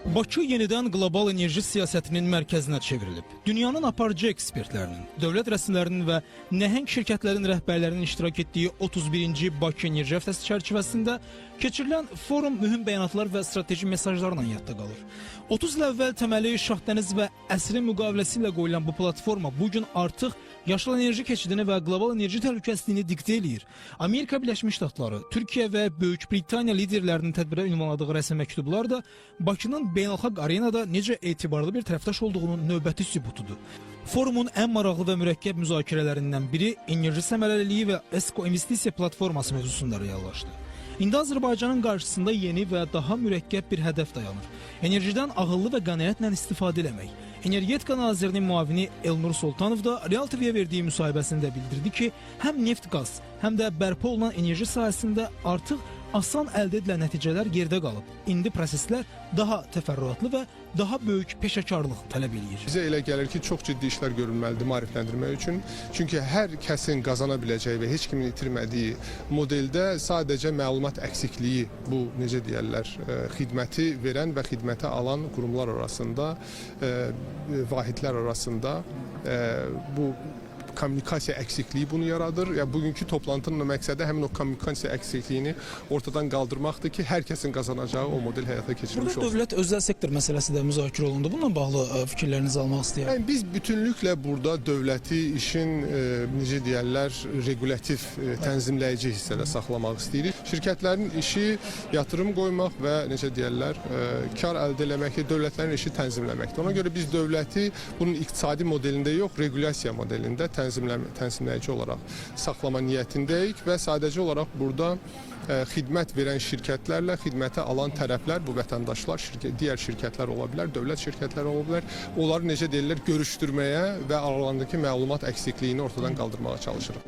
Bakı yenidən qlobal enerji siyasətinin mərkəzinə çevrilib. Dünyanın aparıcı ekspertlərinin, dövlət rəsmilərinin və nəhəng şirkətlərin rəhbərlərinin iştirak etdiyi 31-ci Bakı Enerji Həftəsi çərçivəsində keçirilən forum mühüm bəyanatlar və strateji mesajlarla yadda qalır. 30 il əvvəl təməli Şahdəniz və əsrin müqaviləsi ilə qoyulan bu platforma bugün artıq yaşıl enerji keçidini və qlobal enerji təhlükəsizliyini diktə eləyir. Amerika Birləşmiş Ştatları, Türkiyə və Böyük Britaniya liderlərinin tədbirə ünvanladığı rəsmi məktublar da Bakının beynəlxalq arenada necə etibarlı bir tərəfdaş olduğunun növbəti sübutudur. Forumun ən maraqlı və mürəkkəb müzakirələrindən biri enerji səmərəliliyi və ESCO investisiya platforması mövzusunda reallaşdı. İndi Azərbaycanın qarşısında yeni və daha mürəkkəb bir hədəf dayanır. Enerjidən ağıllı və qənaətlə istifadə eləmək. Energetika Nazirinin müavini Elnur Sultanov da Real TV-yə verdiyi müsahibəsində bildirdi ki, həm neft-qaz, həm də bərpa olunan enerji sahəsində artıq asan əldə edilən nəticələr gerdə qalıb. İndi proseslər daha təfərrüatlı və daha böyük peşəkarlıq tələb eləyir. Bizə elə gəlir ki, çox ciddi işlər görülməlidir maarifləndirmək üçün. Çünki hər kəsin qazana biləcəyi və heç kimin itirmədiyi modeldə sadəcə məlumat əksikliyi bu, necə deyərlər, xidməti verən və xidmətə alan qurumlar arasında, vahidlər arasında bu kommunikasiya əksikliyi bunu yaradır. Ya bugünkü toplantının məqsədi həmin o kommunikasiya əksikliyini ortadan qaldırmaqdır ki, hər kəsin qazanacağı o model həyata keçirilmiş olsun. Burada dövlət özəl sektor məsələsi də müzakirə olundu. Bununla bağlı fikirlərinizi almaq istəyirəm. Yəni, biz bütünlüklə burada dövləti işin, necə deyərlər, regulativ, tənzimləyici hissədə saxlamaq istəyirik. Şirkətlərin işi yatırım qoymaq və necə deyərlər, kar əldə eləmək, dövlətlərin işi tənzimləməkdir. Ona görə biz dövləti bunun iqtisadi modelində yox, regulasiya modelində tənzimləyici olaraq saxlama niyyətindəyik və sadəcə olaraq burada xidmət verən şirkətlərlə xidmətə alan tərəflər, bu vətəndaşlar, digər şirkətlər ola bilər, dövlət şirkətləri ola bilər, onları necə deyirlər, görüşdürməyə və aralarındakı məlumat əksikliyini ortadan qaldırmağa çalışırıq.